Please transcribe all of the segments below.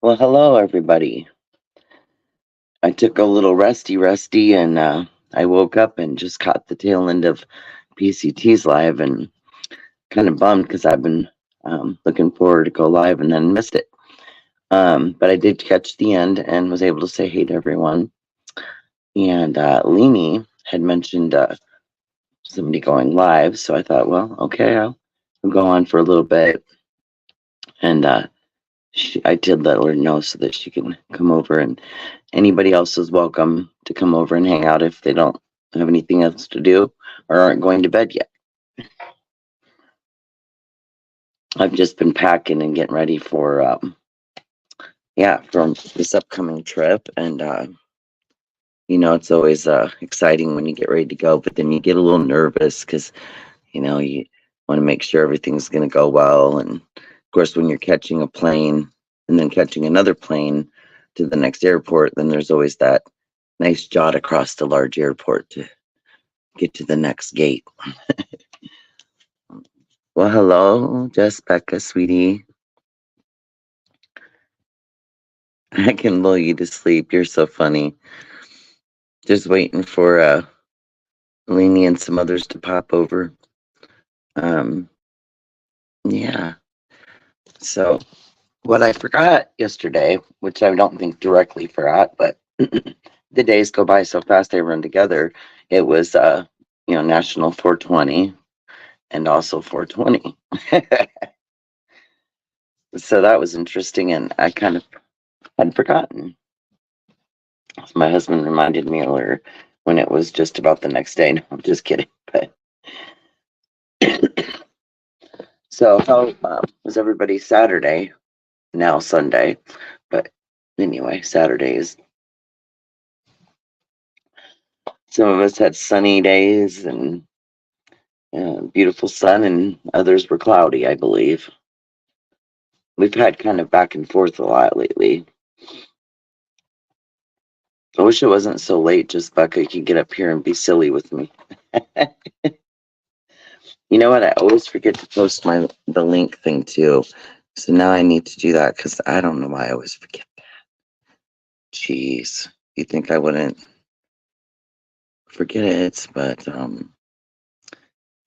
Well, hello, everybody. I took a little resty, and I woke up and just caught the tail end of PCT's live and kind of bummed because I've been looking forward to go live and then missed it. But I did catch the end and was able to say hey to everyone. And Leanie had mentioned somebody going live, so I thought, well, okay, I'll go on for a little bit. And I did let her know so that she can come over, and anybody else is welcome to come over and hang out if they don't have anything else to do or aren't going to bed yet. I've just been packing and getting ready for from this upcoming trip, and it's always exciting when you get ready to go, but then you get a little nervous because you want to make sure everything's going to go well. And of course, when you're catching a plane and then catching another plane to the next airport, then there's always that nice jaunt across the large airport to get to the next gate. Well, hello, Jessica, sweetie. I can lull you to sleep. You're so funny. Just waiting for Lainey and some others to pop over. Um, yeah. So what I forgot yesterday, which I don't think directly forgot, but the days go by so fast they run together. It was National 420 and also 420. So that was interesting, and I kind of had forgotten. My husband reminded me earlier when it was just about the next day. No, I'm just kidding. But so how was everybody's Saturday? Now Sunday, but anyway, Saturdays. Some of us had sunny days and beautiful sun, and others were cloudy, I believe. We've had kind of back and forth a lot lately. I wish it wasn't so late, just Becca could get up here and be silly with me. You know what? I always forget to post the link thing too. So now I need to do that because I don't know why I always forget that. Jeez. You think I wouldn't forget it, but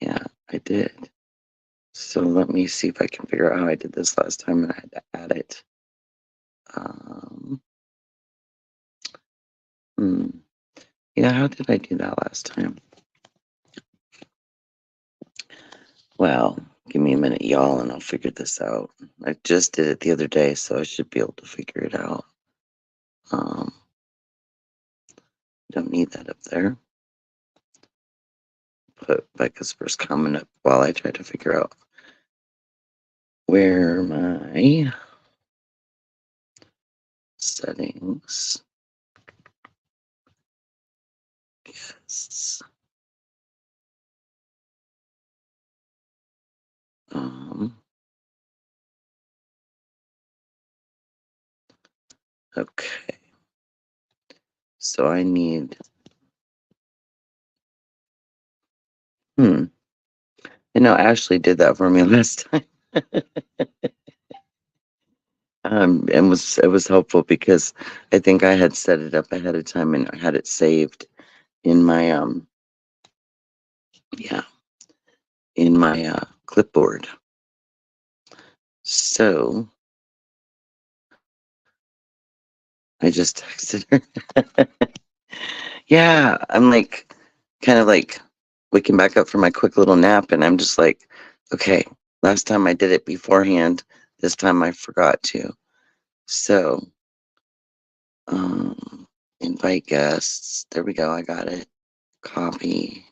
yeah, I did. So let me see if I can figure out how I did this last time and I had to add it. Yeah, how did I do that last time? Well, give me a minute, y'all, and I'll figure this out. I just did it the other day, so I should be able to figure it out. Don't need that up there. Put Becca's first comment up while I try to figure out where my settings. Yes. Okay. So I need. I know Ashley did that for me last time. It was helpful because I think I had set it up ahead of time and I had it saved in my clipboard. So I just texted her. Yeah, I'm like kind of like waking back up from my quick little nap, and I'm just like, okay, last time I did it beforehand, this time I forgot to. So invite guests. There we go, I got it. Copy.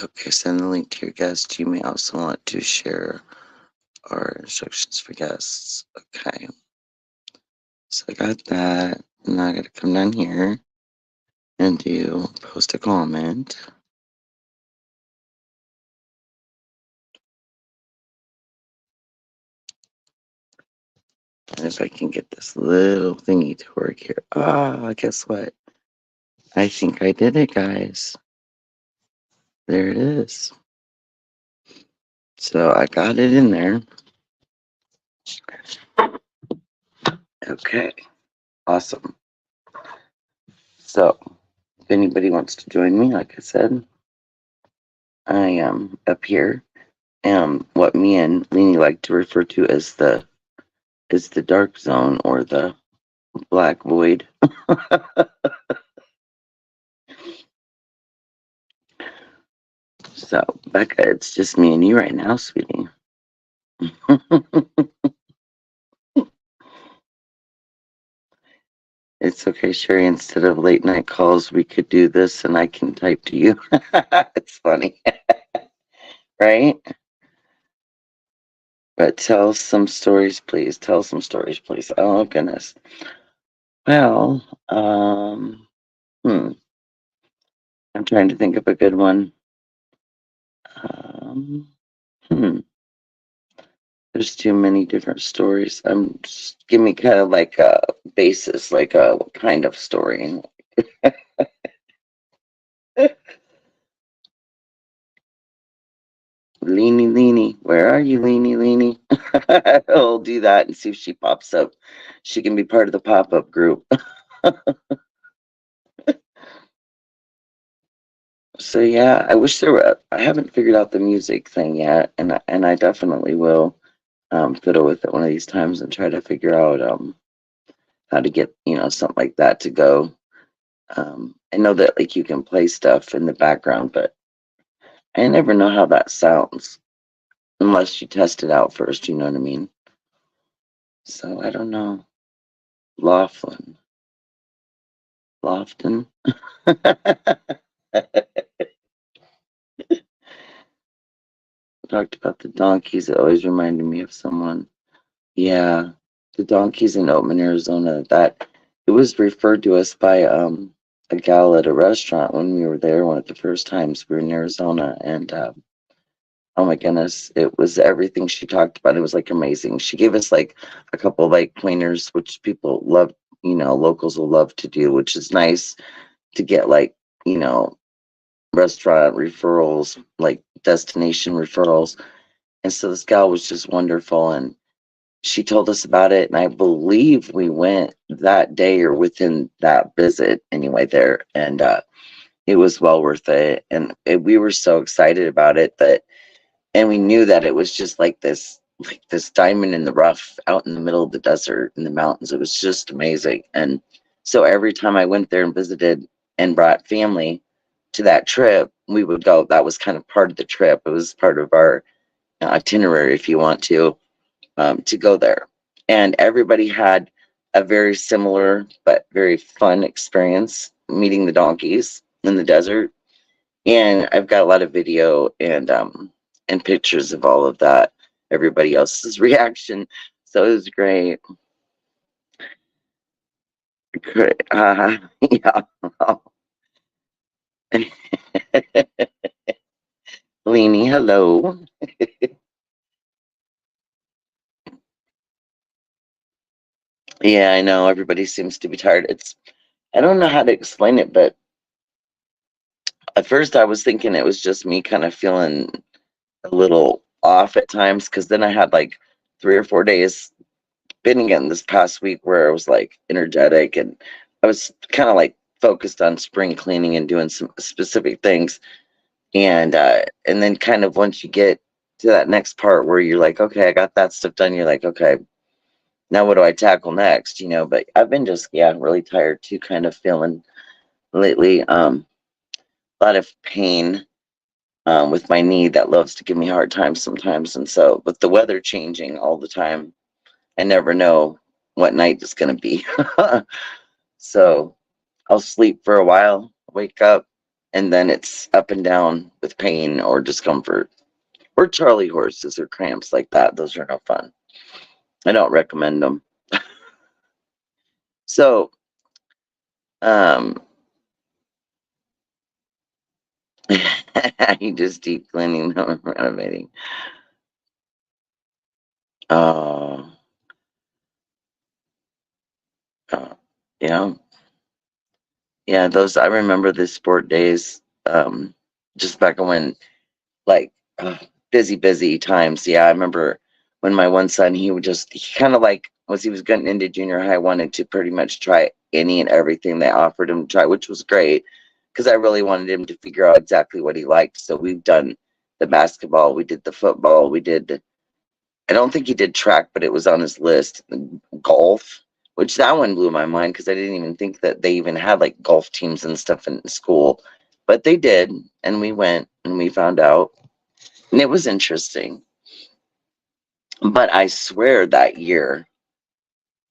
Okay, send the link to your guest. You may also want to share our instructions for guests. Okay. So I got that. Now I gotta come down here and do post a comment. And if I can get this little thingy to work here. Guess what? I think I did it, guys. There it is. So I got it in there. Okay, awesome. So if anybody wants to join me, like I said, I am up here. What me and Leanie like to refer to as the dark zone or the black void. So Becca, it's just me and you right now, sweetie. It's okay, Sherry. Instead of late night calls, we could do this and I can type to you. It's funny, right? But tell some stories, please. Tell some stories, please. Oh, goodness. Well, I'm trying to think of a good one. Um, hmm, there's too many different stories. Just give me kind of like a basis, like a what kind of story. Leanie, Leanie, where are you, Leanie, Leanie? I'll do that and see if she pops up. She can be part of the pop-up group. So yeah, I wish there were. I haven't figured out the music thing yet, and I definitely will fiddle with it one of these times and try to figure out how to get something like that to go. I know that like you can play stuff in the background, but I never know how that sounds unless you test it out first. You know what I mean? So I don't know. Laughlin, Lofton. Talked about the donkeys. It always reminded me of someone. Yeah, the donkeys in Oatman, Arizona. That it was referred to us by a gal at a restaurant when we were there one of the first times we were in Arizona, and oh my goodness, it was everything she talked about. It was like amazing. She gave us like a couple of like pointers, which people love. Locals will love to do, which is nice to get like you know restaurant referrals, like destination referrals. And so this gal was just wonderful, and she told us about it, and I believe we went that day or within that visit anyway there, and it was well worth it. And we were so excited about it and we knew that it was just like this diamond in the rough out in the middle of the desert in the mountains. It was just amazing. And so every time I went there and visited and brought family to that trip, we would go. That was kind of part of the trip. It was part of our itinerary, if you want to go there. And everybody had a very similar but very fun experience meeting the donkeys in the desert. And I've got a lot of video and pictures of all of that. Everybody else's reaction. So it was great. Great. Yeah. Leanie, hello. Yeah, I know. Everybody seems to be tired. I don't know how to explain it, but at first I was thinking it was just me kind of feeling a little off at times because then I had like 3 or 4 days been again this past week where I was like energetic and I was kind of like focused on spring cleaning and doing some specific things. And then kind of once you get to that next part where you're like, okay, I got that stuff done, you're like, okay, now what do I tackle next? But I've been just really tired too, kind of feeling lately a lot of pain with my knee that loves to give me hard times sometimes. And so with the weather changing all the time, I never know what night it's going to be. So I'll sleep for a while, wake up, and then it's up and down with pain or discomfort or Charlie horses or cramps like that. Those are no fun. I don't recommend them. So, um, you just deep cleaning, no renovating. Uh, uh, yeah, yeah. Those I remember the sport days. Just back when like uh, busy times. Yeah, I remember when my one son, he kind of like, as he was getting into junior high, wanted to pretty much try any and everything they offered him to try, which was great because I really wanted him to figure out exactly what he liked. So we've done the basketball, we did the football, I don't think he did track, but it was on his list. Golf, which that one blew my mind because I didn't even think that they even had like golf teams and stuff in school. But they did, and we went and we found out, and it was interesting. But I swear that year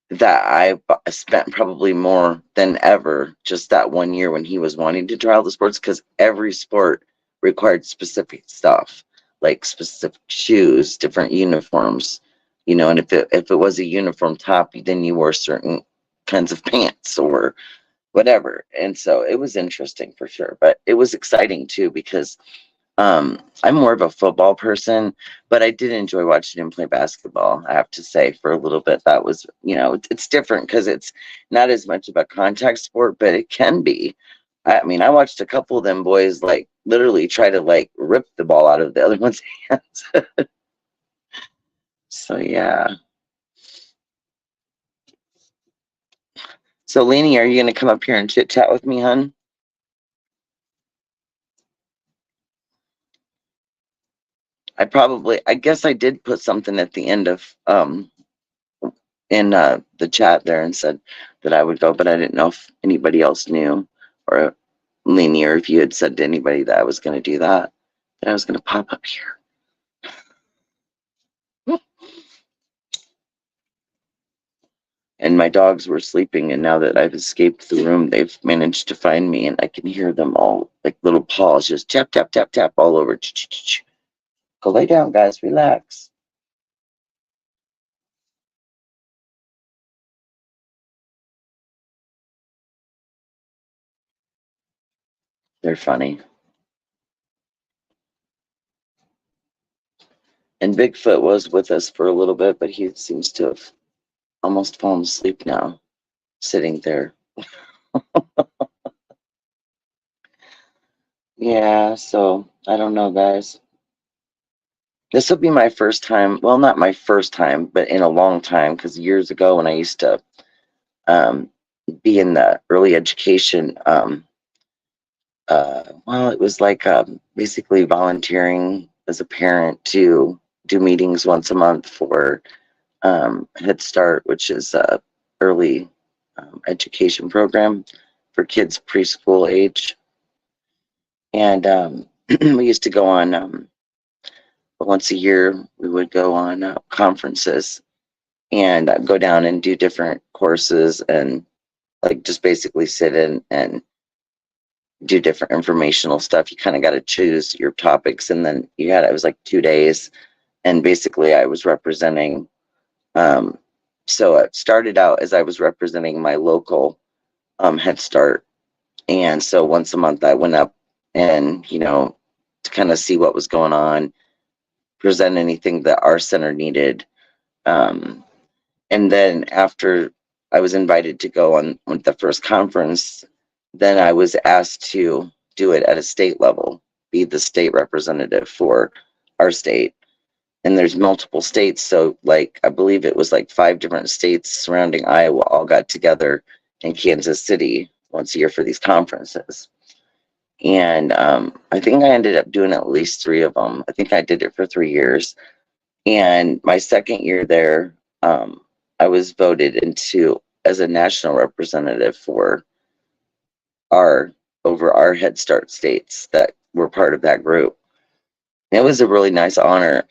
that spent probably more than ever just that one year when he was wanting to try all the sports because every sport required specific stuff, like specific shoes, different uniforms, and if it was a uniform top, then you wore certain kinds of pants or whatever. And so it was interesting for sure, but it was exciting too because I'm more of a football person, but I did enjoy watching him play basketball. I have to say, for a little bit, that was, it's different because it's not as much of a contact sport, but it can be. I mean, I watched a couple of them boys like literally try to like rip the ball out of the other one's hands. So yeah. So Lainey, are you gonna come up here and chit chat with me, hun? I guess I did put something at the end of in the chat there and said that I would go, but I didn't know if anybody else knew or Lainey, or if you had said to anybody that I was going to do that I was going to pop up here. And my dogs were sleeping, and now that I've escaped the room, they've managed to find me, and I can hear them all like little paws just tap, tap, tap, tap all over. Go lay down, guys, relax. They're funny. And Bigfoot was with us for a little bit, but he seems to have almost fallen asleep now, sitting there. Yeah, so I don't know, guys. This will be my first time. Well, not my first time, but in a long time, because years ago when I used to um, be in the early education, well, it was like basically volunteering as a parent to do meetings once a month for Head Start, which is a early education program for kids preschool age. And we used to go on once a year. We would go on conferences and go down and do different courses and like just basically sit in and do different informational stuff. You kind of got to choose your topics, and then it was like 2 days, and basically I was representing. Um, so it started out as I was representing my local Head Start, and so once a month I went up and to kind of see what was going on, present anything that our center needed. Um, and then after I was invited to go on with the first conference, then I was asked to do it at a state level, be the state representative for our state. And there's multiple states, so like I believe it was like 5 different states surrounding Iowa all got together in Kansas City once a year for these conferences. And I think I ended up doing at least 3 of them. I think I did it for 3 years. And my second year there, I was voted into as a national representative for over our Head Start states that were part of that group. It was a really nice honor.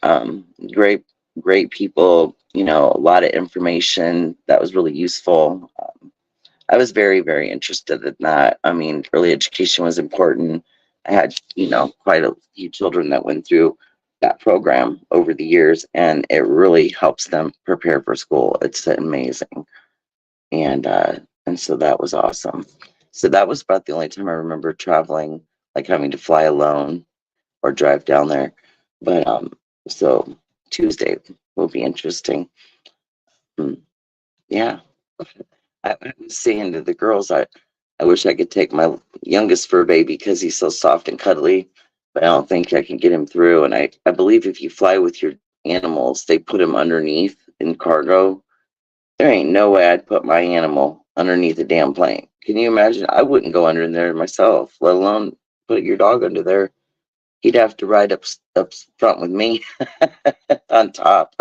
Great, great people, a lot of information that was really useful. I was very, very interested in that. I mean, early education was important. I had, quite a few children that went through that program over the years, and it really helps them prepare for school. It's amazing. And so that was awesome. So that was about the only time I remember traveling, like having to fly alone or drive down there. But so Tuesday will be interesting. Yeah. I was saying to the girls, I wish I could take my youngest fur baby because he's so soft and cuddly. but I don't think I can get him through. And I believe if you fly with your animals, they put them underneath in cargo. There ain't no way I'd put my animal underneath a damn plane. Can you imagine? I wouldn't go under there myself, let alone put your dog under there. He'd have to ride up front with me on top.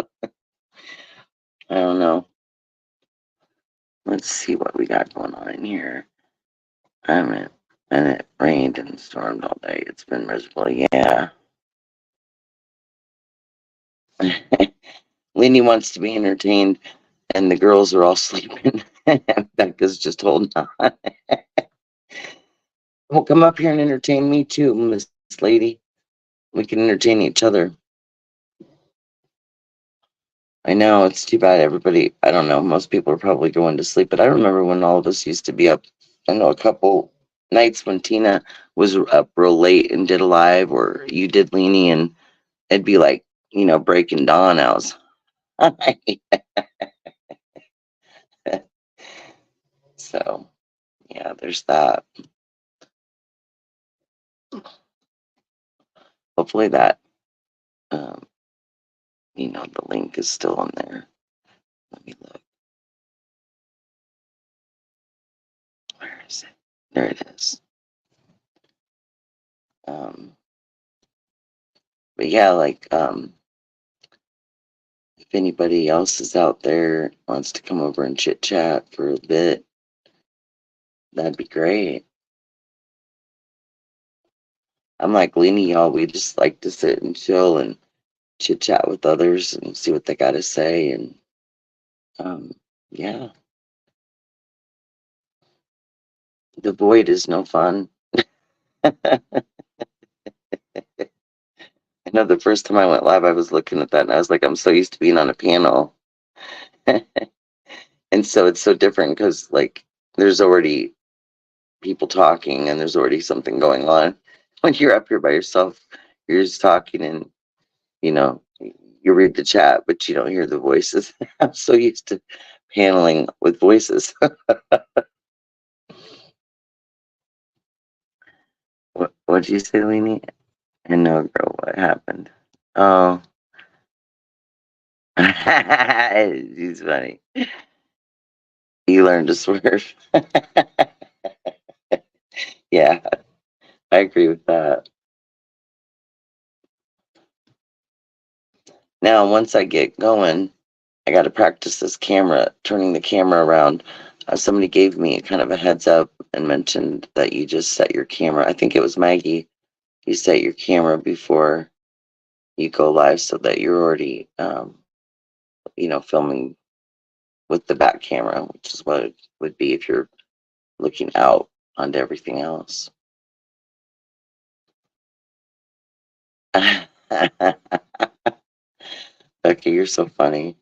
I don't know. Let's see what we got going on in here. I mean, and it rained and stormed all day. It's been miserable. Yeah. Lenny wants to be entertained, and the girls are all sleeping. Becca's just holding on. Well, come up here and entertain me too, Miss Lady. We can entertain each other. I know it's too bad everybody, I don't know, most people are probably going to sleep, but I remember when all of us used to be up. I know a couple nights when Tina was up real late and did a live, or you did Leanie, and it'd be like, breaking dawn. I was, so yeah, there's that. Hopefully that, um, the link is still on there. Let me look. Where is it? There it is. But yeah, like, if anybody else is out there wants to come over and chit chat for a bit, that'd be great. I'm like Leanie, y'all. We just like to sit and chill and chit chat with others and see what they got to say. And um, yeah, the void is no fun. I know the first time I went live, I was looking at that and I was like, I'm so used to being on a panel. And so it's so different because, like, there's already people talking and there's already something going on. When you're up here by yourself, you're just talking and, you know, you read the chat, but you don't hear the voices. I'm so used to paneling with voices. What'd you say, Leanie? I know, girl, what happened? Oh, he's funny. You learned to swerve. Yeah, I agree with that. Now, once I get going, I got to practice this camera, turning the camera around. Somebody gave me kind of a heads up and mentioned that you just set your camera. I think it was Maggie. You set your camera before you go live so that you're already, filming with the back camera, which is what it would be if you're looking out onto everything else. Okay, you're so funny.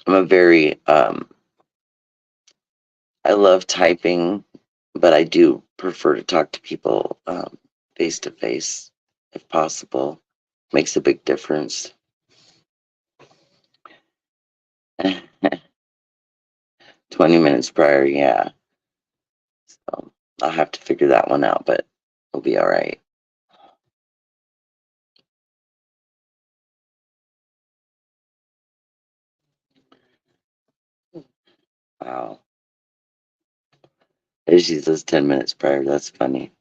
I'm a very I love typing, but I do prefer to talk to people face to face if possible. Makes a big difference. 20 minutes prior, yeah. So I'll have to figure that one out, but it'll be all right. Wow. She says 10 minutes prior. That's funny.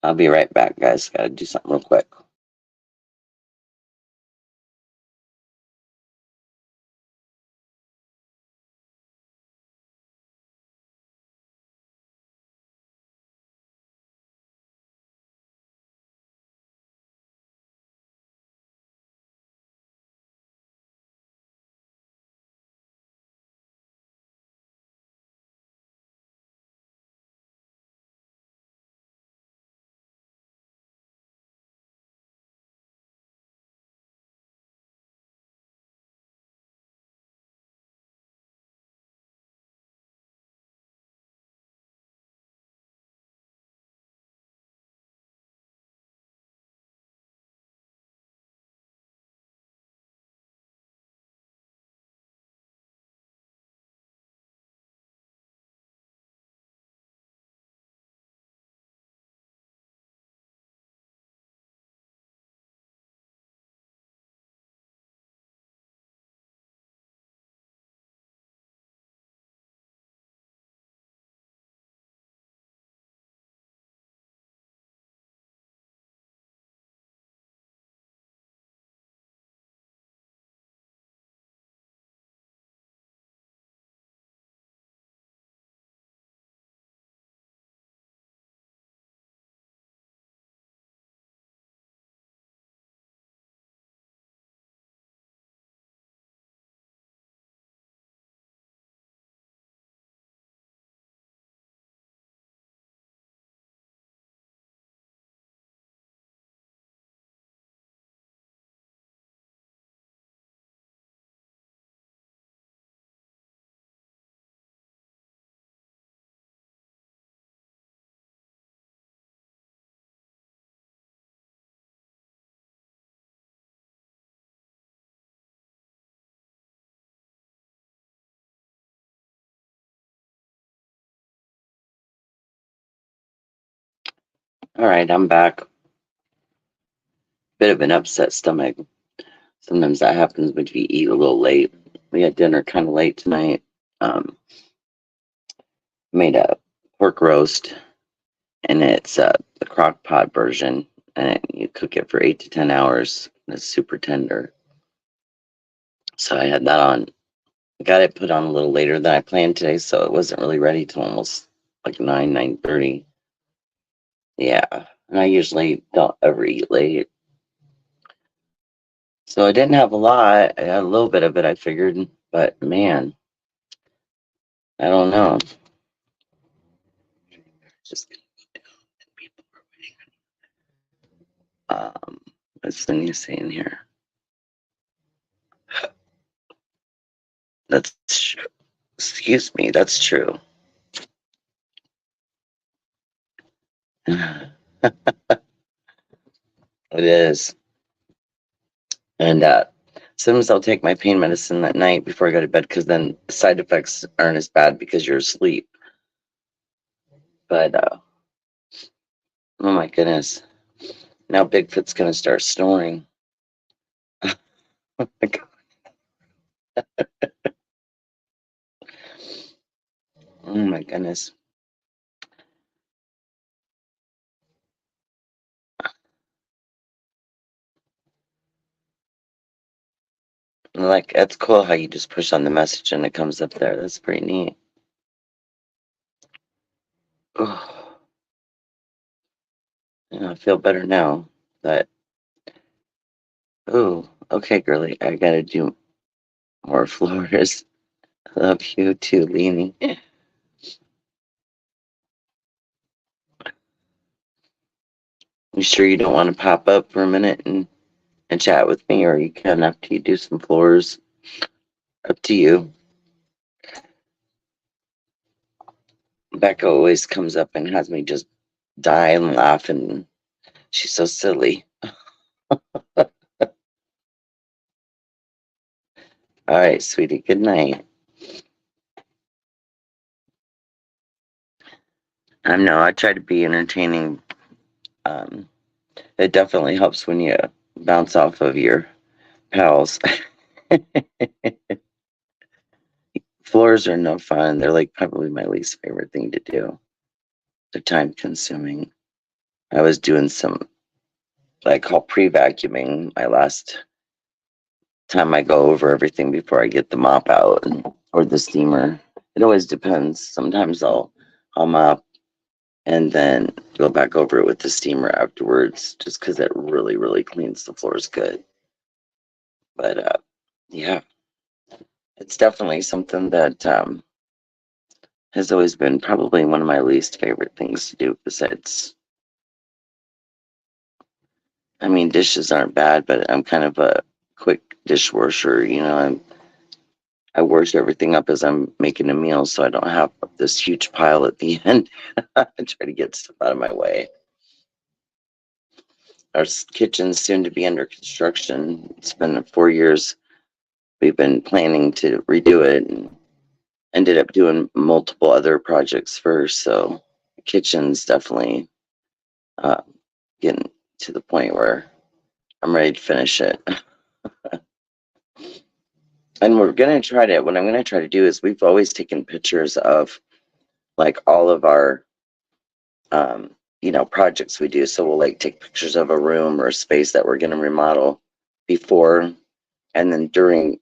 I'll be right back, guys. Gotta do something real quick. All right, I'm back. Bit of an upset stomach. Sometimes that happens when you eat a little late. We had dinner kind of late tonight. Um, Made a pork roast, and it's the crock pot version, and you cook it for 8 to 10 hours. And it's super tender. So I had that on. Got it put on a little later than I planned today, so it wasn't really ready till almost like 9:30. Yeah, and I usually don't ever eat late. So I didn't have a lot. I had a little bit of it, I figured, but man, I don't know. Just people are waiting. What's the new saying here? That's true. Excuse me. That's true. It is. And sometimes I'll take my pain medicine at night before I go to bed because then side effects aren't as bad because you're asleep. But oh my goodness, now Bigfoot's gonna start snoring. Oh my God. Oh my goodness. Like that's cool how you just push on the message and it comes up there. That's pretty neat. Oh, yeah, I feel better now. But oh, okay, girly, I gotta do more floors. I love you too, Leanie. You sure you don't want to pop up for a minute and chat with me, or you can after you do some floors? Up to you. Becca always comes up and has me just die and laugh, and she's so silly. All right, sweetie, good night. I know I try to be entertaining. Um, it definitely helps when you bounce off of your pals. Floors are no fun. They're like probably my least favorite thing to do. They're time consuming. I was doing some I call pre-vacuuming my last time I go over everything before I get the mop out or the steamer. It always depends. Sometimes I'll mop and then go back over it with the steamer afterwards, just because it really cleans the floors good. But yeah, it's definitely something that has always been probably one of my least favorite things to do. Besides, I mean, dishes aren't bad, but I'm kind of a quick dishwasher. I wash everything up as I'm making a meal so I don't have this huge pile at the end. I try to get stuff out of my way. Our kitchen's soon to be under construction. It's been 4 years. We've been planning to redo it and ended up doing multiple other projects first. So the kitchen's definitely uh, getting to the point where I'm ready to finish it. And what I'm going to try to do is we've always taken pictures of like all of our um, projects we do. So we'll like take pictures of a room or a space that we're going to remodel before and then during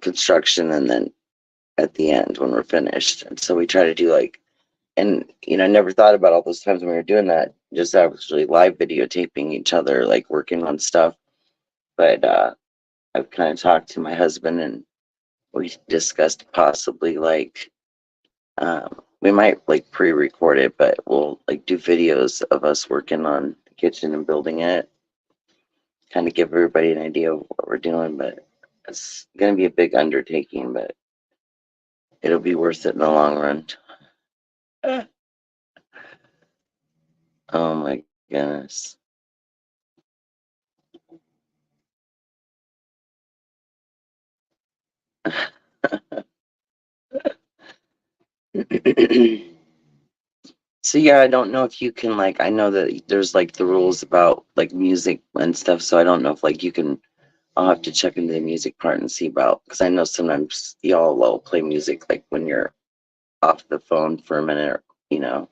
construction and then at the end when we're finished. And so we try to do I never thought about all those times when we were doing that, just actually live videotaping each other, like working on stuff. But I've kind of talked to my husband and we discussed possibly we might like pre-record it, but we'll like do videos of us working on the kitchen and building it, kind of give everybody an idea of what we're doing. But it's going to be a big undertaking, but it'll be worth it in the long run. Oh my goodness. So yeah, I don't know if you can like, I know that there's like the rules about like music and stuff, so I don't know if like you can, I'll have to check into the music part and see about, because I know sometimes y'all will play music like when you're off the phone for a minute, or,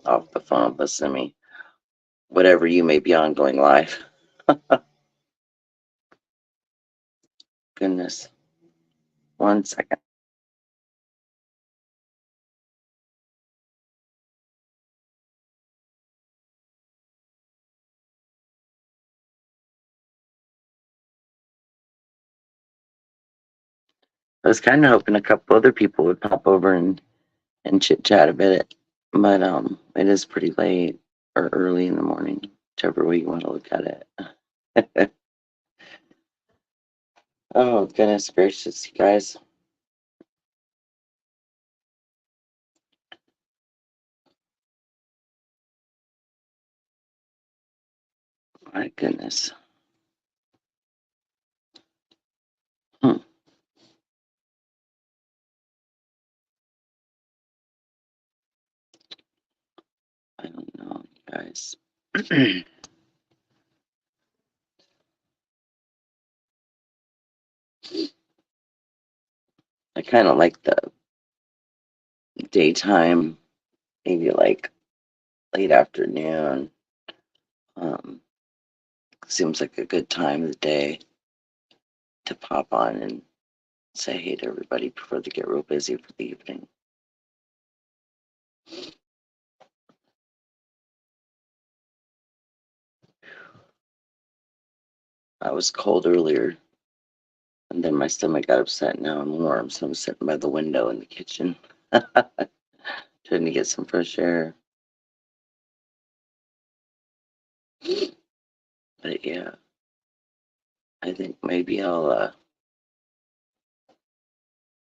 off the phone, listen to me, whatever you may be on going live. Goodness. One second. I was kind of hoping a couple other people would pop over and chit chat a bit, but it is pretty late or early in the morning, whichever way you want to look at it. Oh goodness gracious, you guys! My goodness. Hmm. I don't know, you guys. I kind of like the daytime, maybe like late afternoon. Um, Seems like a good time of the day to pop on and say hey to everybody before they get real busy for the evening. I was cold earlier, and then my stomach got upset. Now I'm warm, so I'm sitting by the window in the kitchen, trying to get some fresh air. But yeah, I think maybe I'll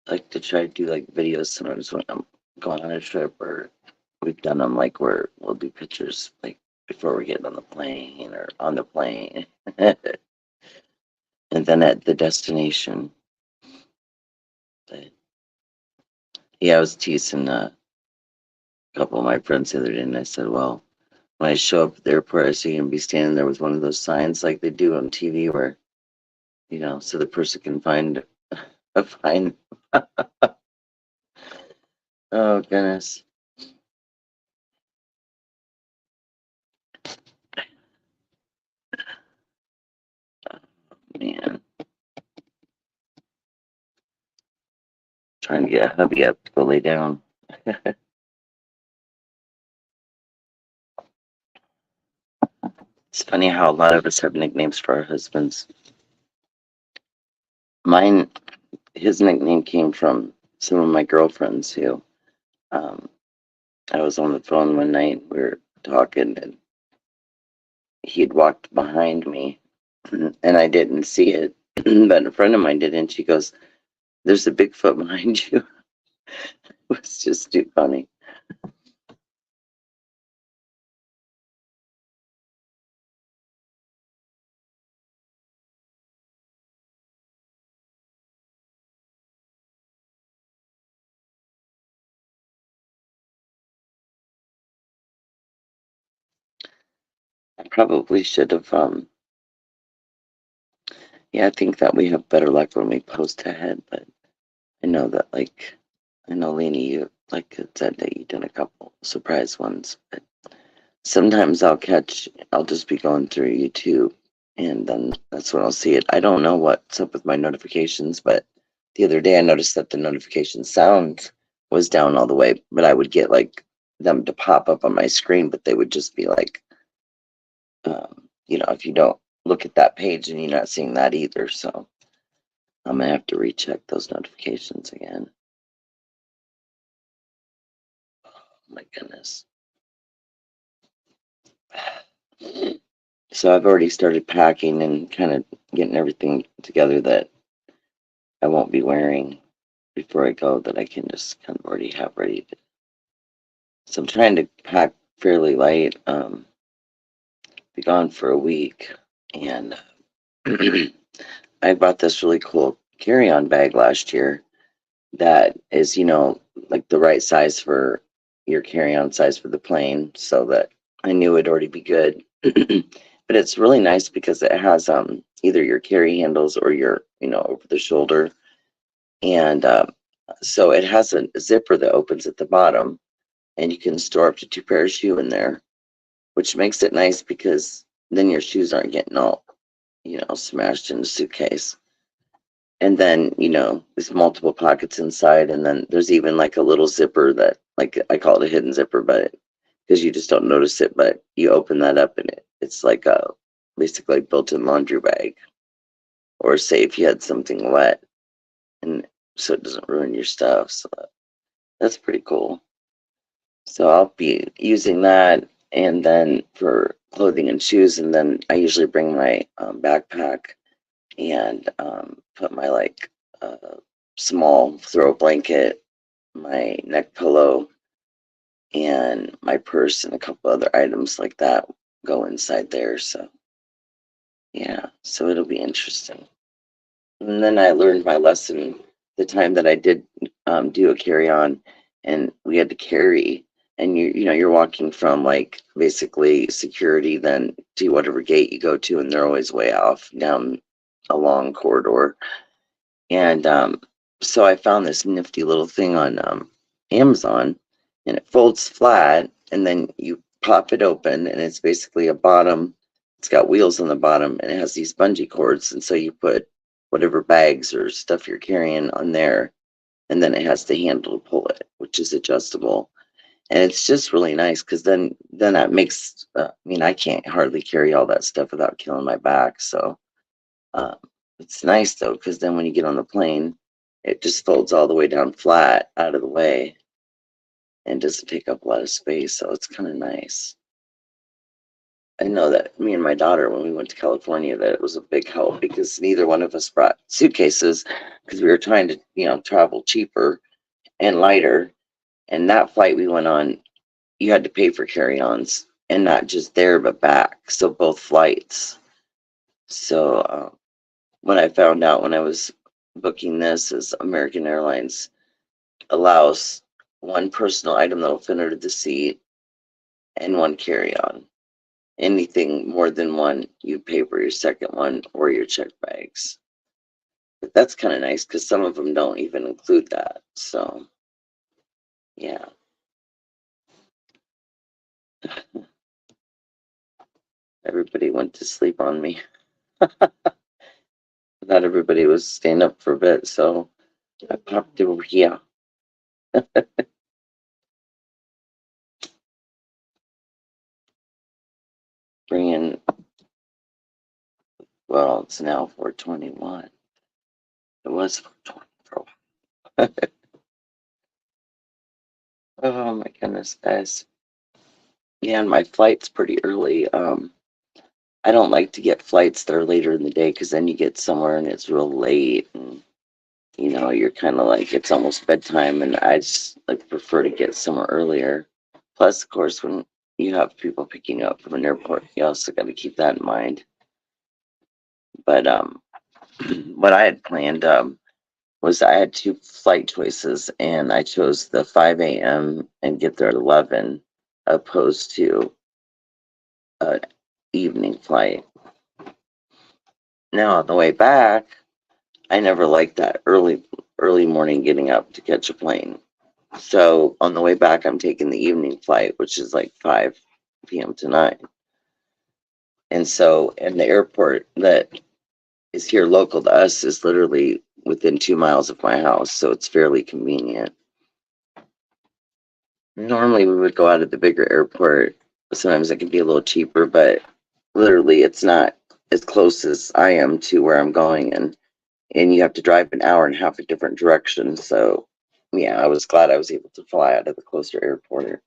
like to try to do like videos sometimes when I'm going on a trip, or we've done them like where we'll do pictures like before we get on the plane or on the plane, and then at the destination. But yeah, I was teasing a couple of my friends the other day, and I said, well, when I show up at the airport, I see him be standing there with one of those signs like they do on TV where, so the person can find. Oh, goodness. Man, trying to get a hubby up to go lay down. It's funny how a lot of us have nicknames for our husbands. Mine, his nickname came from some of my girlfriends who, um, I was on the phone one night, we were talking, and he'd walked behind me, and I didn't see it, but a friend of mine did, and she goes, there's a Bigfoot behind you. It was just too funny. I probably should have, yeah, I think that we have better luck when we post ahead, but I know that, like, I know, Lainey, you, like, had said that you did a couple surprise ones, but sometimes I'll just be going through YouTube, and then that's when I'll see it. I don't know what's up with my notifications, but the other day I noticed that the notification sound was down all the way, but I would get, like, them to pop up on my screen, but they would just be like, if you don't look at that page and you're not seeing that either. So I'm gonna have to recheck those notifications again. Oh my goodness. So I've already started packing and kind of getting everything together that I won't be wearing before I go, that I can just kind of already have ready to. So I'm trying to pack fairly light. Be gone for a week, and I bought this really cool carry-on bag last year that is, like the right size for, your carry-on size for the plane, so that I knew it'd already be good. But it's really nice because it has either your carry handles or your over the shoulder, and so it has a zipper that opens at the bottom, and you can store up to 2 pairs of shoe in there, which makes it nice because then your shoes aren't getting all smashed in the suitcase. And then there's multiple pockets inside, and then there's even like a little zipper that, like, I call it a hidden zipper, but because you just don't notice it, but you open that up and it's like a basically built-in laundry bag, or say if you had something wet, and so it doesn't ruin your stuff. So that's pretty cool. So I'll be using that, and then for clothing and shoes, and then I usually bring my backpack and put my small throw blanket, my neck pillow, and my purse, and a couple other items like that go inside there. So yeah, so it'll be interesting. And then I learned my lesson the time that I did do a carry-on, and we had to carry, and you're walking from like basically security then to whatever gate you go to, and they're always way off down a long corridor. And so I found this nifty little thing on Amazon, and it folds flat, and then you pop it open, and it's basically a bottom. It's got wheels on the bottom, and it has these bungee cords, and so you put whatever bags or stuff you're carrying on there, and then it has the handle to pull it, which is adjustable. And it's just really nice because then that makes I mean, I can't hardly carry all that stuff without killing my back. So uh, it's nice though, because then when you get on the plane, it just folds all the way down flat out of the way and doesn't take up a lot of space. So it's kind of nice. I know that me and my daughter, when we went to California, that it was a big help because neither one of us brought suitcases because we were trying to, travel cheaper and lighter. And that flight we went on, you had to pay for carry-ons, and not just there, but back. So both flights. So what I found out when I was booking this is American Airlines allows one personal item that'll fit under the seat and one carry-on. Anything more than one, you pay for your second one or your check bags. But that's kind of nice because some of them don't even include that. So, yeah. Everybody went to sleep on me. Not everybody was staying up for a bit, so I popped over here. Bringing, well, it's now 4:21. It was 4:20 for a while. Oh my goodness, guys. Yeah, and my flight's pretty early. I don't like to get flights that are later in the day because then you get somewhere and it's real late, and you're kind of like it's almost bedtime, and I just like prefer to get somewhere earlier. Plus, of course, when you have people picking you up from an airport, you also got to keep that in mind. But what I had planned was I had two flight choices, and I chose the 5 a.m. and get there at 11, opposed to an evening flight. Now on the way back, I never liked that early morning getting up to catch a plane. So on the way back, I'm taking the evening flight, which is like 5 p.m. to 9. And so, and the airport that is here local to us is literally within 2 miles of my house, so it's fairly convenient. Normally, we would go out of the bigger airport. Sometimes it can be a little cheaper, but literally, it's not as close as I am to where I'm going, and you have to drive an hour and a half a different direction. So, yeah, I was glad I was able to fly out of the closer airport.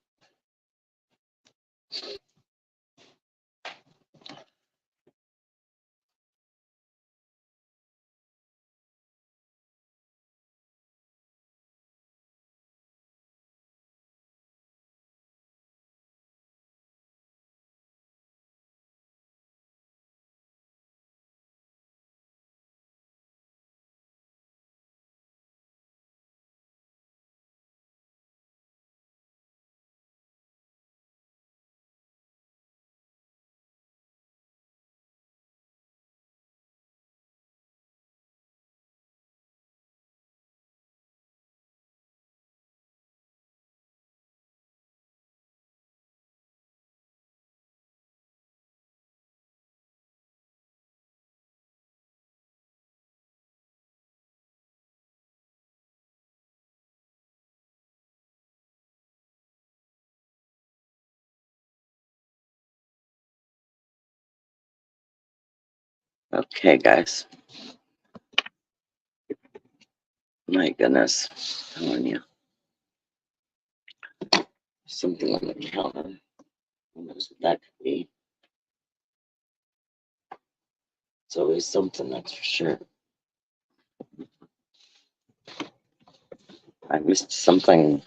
Okay, guys. My goodness. I'm telling you. Something on the counter. Who knows what that could be? It's always something, that's for sure. I missed something.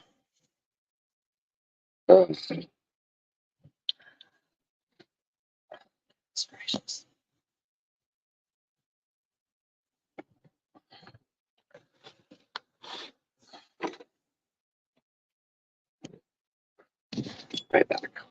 Oh, it's gracious. Right back.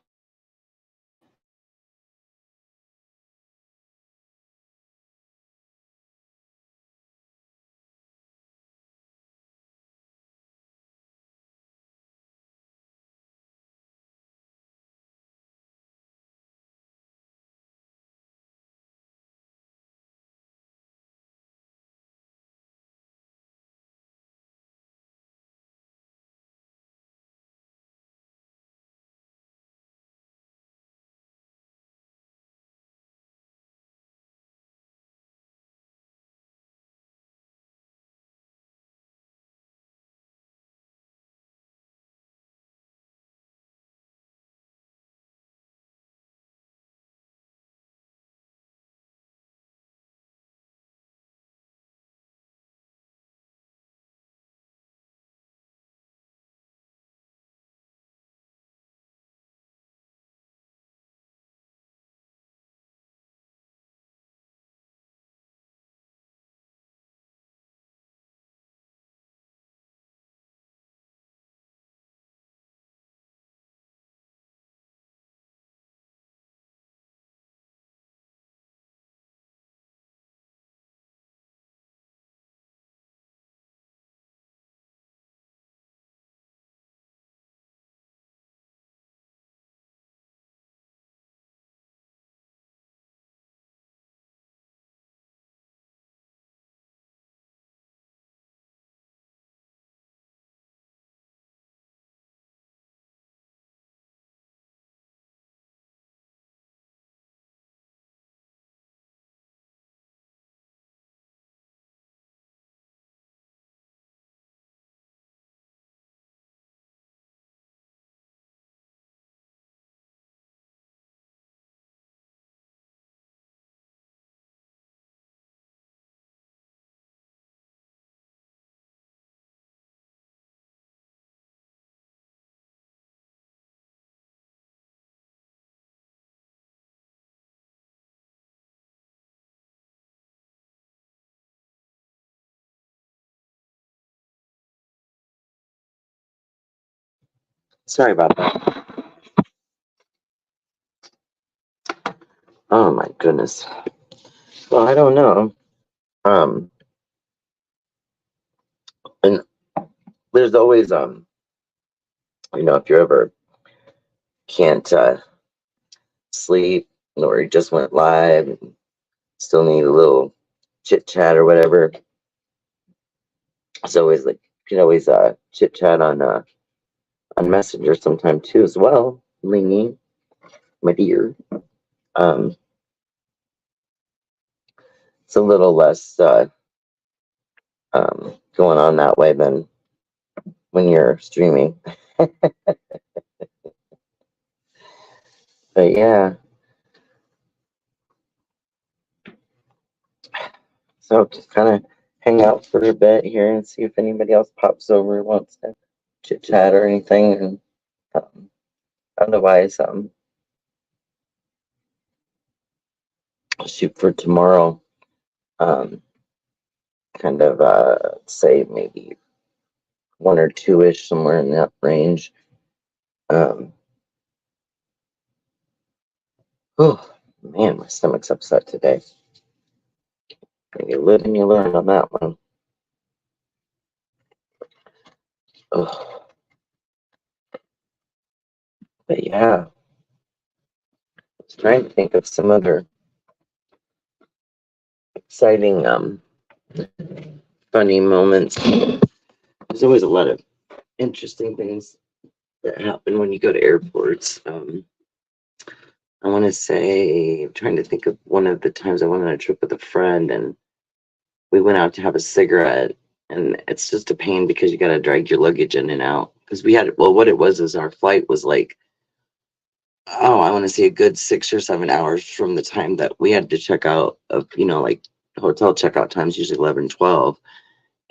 Sorry about that. Oh my goodness. Well, I don't know. Um, and there's always if you ever can't sleep or you just went live and still need a little chit chat or whatever, it's always like you can always chit chat on Messenger sometime too as well. Lingy, my dear. Um, it's a little less going on that way than when you're streaming. But yeah, so just kind of hang out for a bit here and see if anybody else pops over and wants to chit chat or anything. And otherwise, I'll shoot for tomorrow. Kind of say maybe 1 or 2-ish, somewhere in that range. Um, oh man, my stomach's upset today. You live and you learn on that one. Oh, but yeah, I was trying to think of some other exciting, funny moments. There's always a lot of interesting things that happen when you go to airports. I want to say, I'm trying to think of one of the times I went on a trip with a friend and we went out to have a cigarette. And it's just a pain because you got to drag your luggage in and out. Because we had, well, what it was is our flight was like, oh, I want to say a good 6 or 7 hours from the time that we had to check out of, like hotel checkout times, usually 11, 12.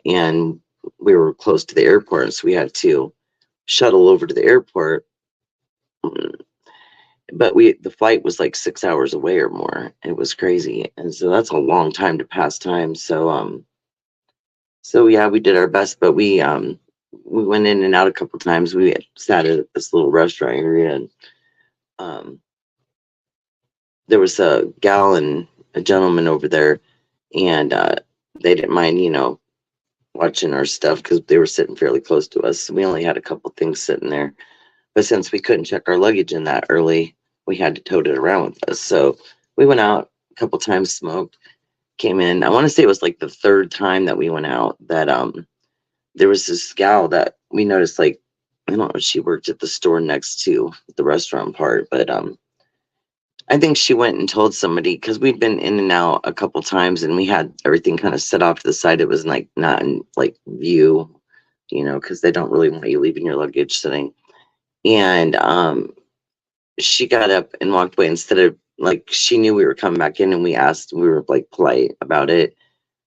And we were close to the airport. So we had to shuttle over to the airport. But the flight was like 6 hours away or more. It was crazy. And so that's a long time to pass time. So yeah, we did our best, but we went in and out a couple times. We sat at this little restaurant area and um there was a gal and a gentleman over there, and they didn't mind, watching our stuff because they were sitting fairly close to us. We only had a couple things sitting there, but since we couldn't check our luggage in that early, we had to tote it around with us. So we went out a couple times, smoked, came in. I want to say it was like the third time that we went out that there was this gal that we noticed, like, I don't know if she worked at the store next to the restaurant part, but I think she went and told somebody because we'd been in and out a couple times and we had everything kind of set off to the side. It was like not in like view, because they don't really want you leaving your luggage sitting. And she got up and walked away instead of, like, she knew we were coming back in and we were like polite about it,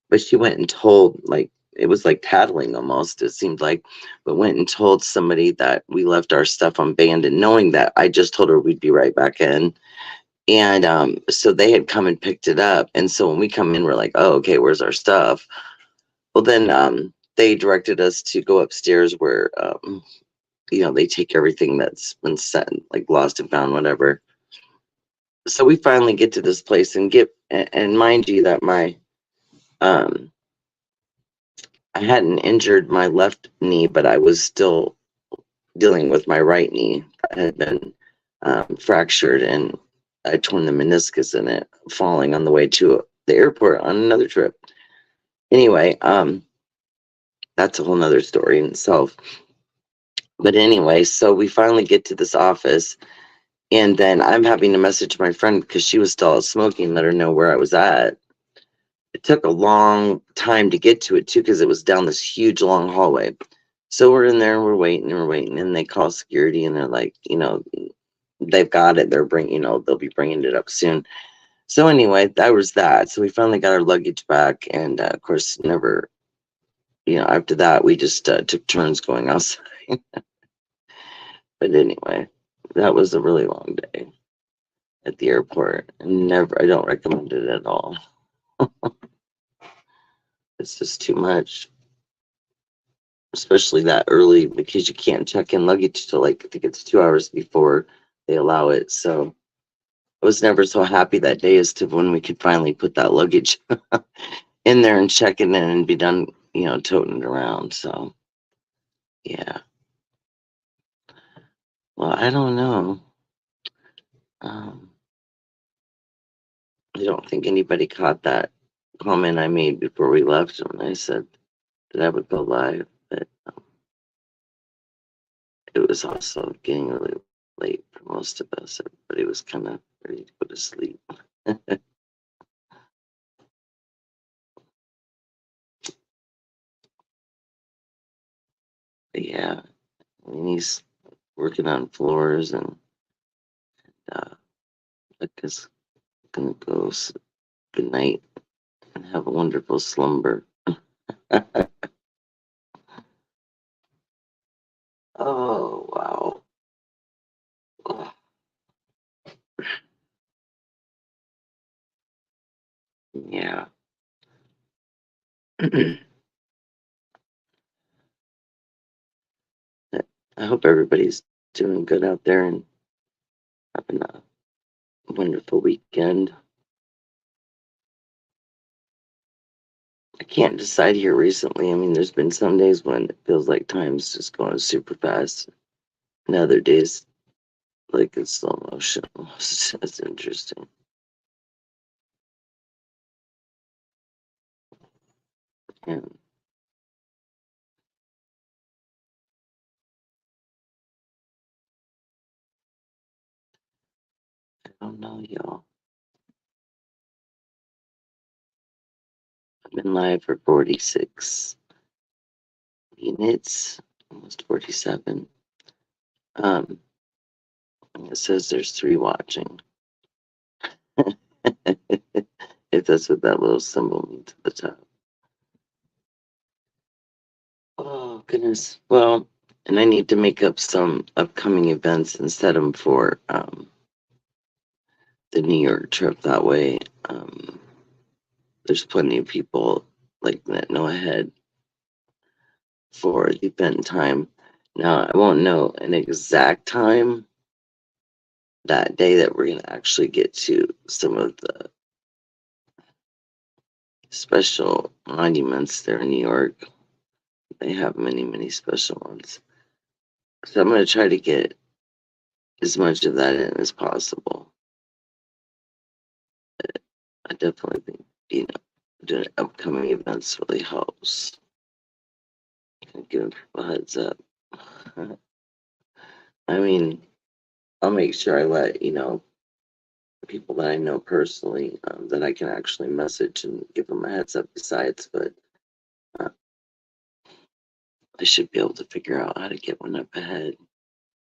but she went and told, like, it was like tattling almost, it seemed like, but went and told somebody that we left our stuff abandoned, knowing that I just told her we'd be right back in. And so they had come and picked it up. And so when we come in, we're like, oh, okay, where's our stuff? Well, then they directed us to go upstairs where, they take everything that's been sent, like lost and found, whatever. So we finally get to this place and mind you that um, I hadn't injured my left knee, but I was still dealing with my right knee. I had been fractured and I torn the meniscus in it, falling on the way to the airport on another trip. Anyway, that's a whole nother story in itself. But anyway, so we finally get to this office, and then I'm having to message my friend because she was still out smoking, let her know where I was at. It took a long time to get to it too because it was down this huge long hallway. So we're in there and we're waiting, and they call security and they're like, they've got it. They'll be bringing it up soon. So anyway, that was that. So we finally got our luggage back, and of course, never, after that, we just took turns going outside. But anyway, that was a really long day at the airport, and I don't recommend it at all. It's just too much, especially that early because you can't check in luggage till, like, I think it's 2 hours before they allow it. So I was never so happy that day as to when we could finally put that luggage in there and check it in and be done, toting it around. So yeah, well, I don't know. Um, I don't think anybody caught that comment I made before we left when I said that I would go live, but it was also getting really late for most of us. Everybody was kind of ready to go to sleep. But yeah, I mean, he's working on floors, and I guess gonna go good night and have a wonderful slumber. Oh wow. Oh, yeah. I hope everybody's doing good out there and having a wonderful weekend. I can't decide here recently. I mean, there's been some days when it feels like time's just going super fast, and other days like it's slow motion. It's interesting. And don't know, y'all. I've been live for 46 minutes, almost 47. It says there's 3 watching. If that's what that little symbol means at the top. Oh, goodness. Well, and I need to make up some upcoming events and set them for the New York trip. That way, there's plenty of people like that know ahead for the event time. Now, I won't know an exact time that day that we're going to actually get to some of the special monuments there in New York. They have many, many special ones. So I'm going to try to get as much of that in as possible. I definitely think, doing upcoming events really helps. Giving people a heads up. I mean, I'll make sure I let, people that I know personally that I can actually message and give them a heads up besides, but I should be able to figure out how to get one up ahead.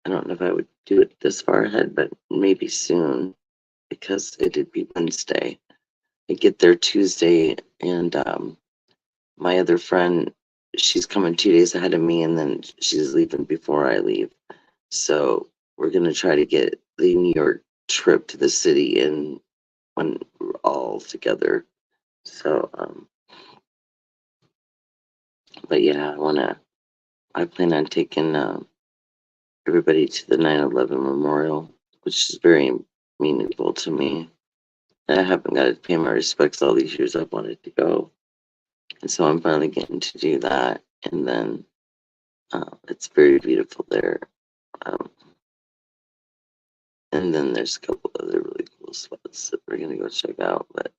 I don't know if I would do it this far ahead, but maybe soon because it'd be Wednesday. I get there Tuesday, and my other friend, she's coming 2 days ahead of me, and then she's leaving before I leave. So we're going to try to get the New York trip to the city in when we're all together. So, but yeah, I plan on taking everybody to the 9/11 memorial, which is very meaningful to me. I haven't got to pay my respects all these years. I've wanted to go. And so I'm finally getting to do that. And then it's very beautiful there. And then there's a couple other really cool spots that we're going to go check out. But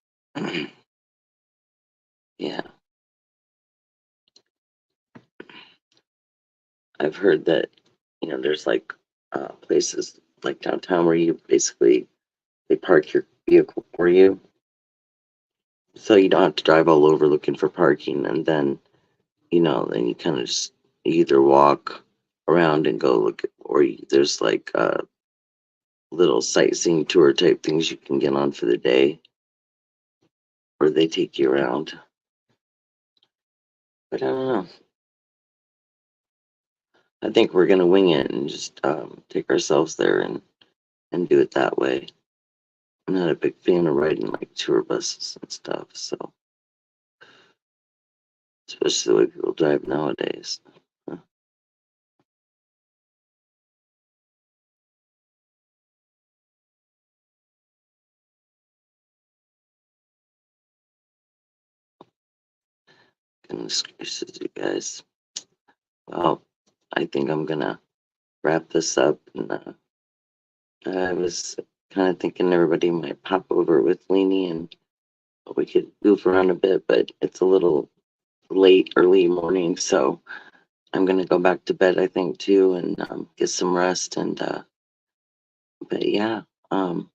yeah, I've heard that, there's like places like downtown where you basically, they park your vehicle for you. So you don't have to drive all over looking for parking. And then, then you kind of just either walk around and go look at, or there's like little sightseeing tour type things you can get on for the day, or they take you around. But I don't know. I think we're gonna wing it and just take ourselves there and do it that way. I'm not a big fan of riding like tour buses and stuff, so especially the way people drive nowadays. Goodness gracious, you guys. Well, I think I'm gonna wrap this up, and I was kind of thinking everybody might pop over with Leanie and we could move around a bit, but it's a little late, early morning, so I'm gonna go back to bed, I think, too, and get some rest. And but yeah, I'll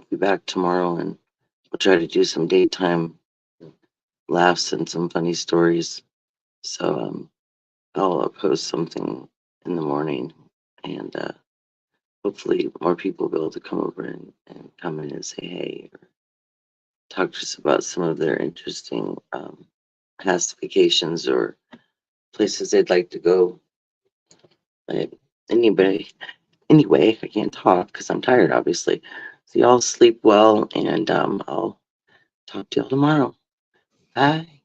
be back tomorrow, and we'll try to do some daytime laughs and some funny stories. So I'll post something in the morning, and hopefully more people will be able to come over and come in and say hey, or talk to us about some of their interesting past vacations or places they'd like to go. But anybody, anyway, I can't talk because I'm tired, obviously. So y'all sleep well, and I'll talk to y'all tomorrow. Bye.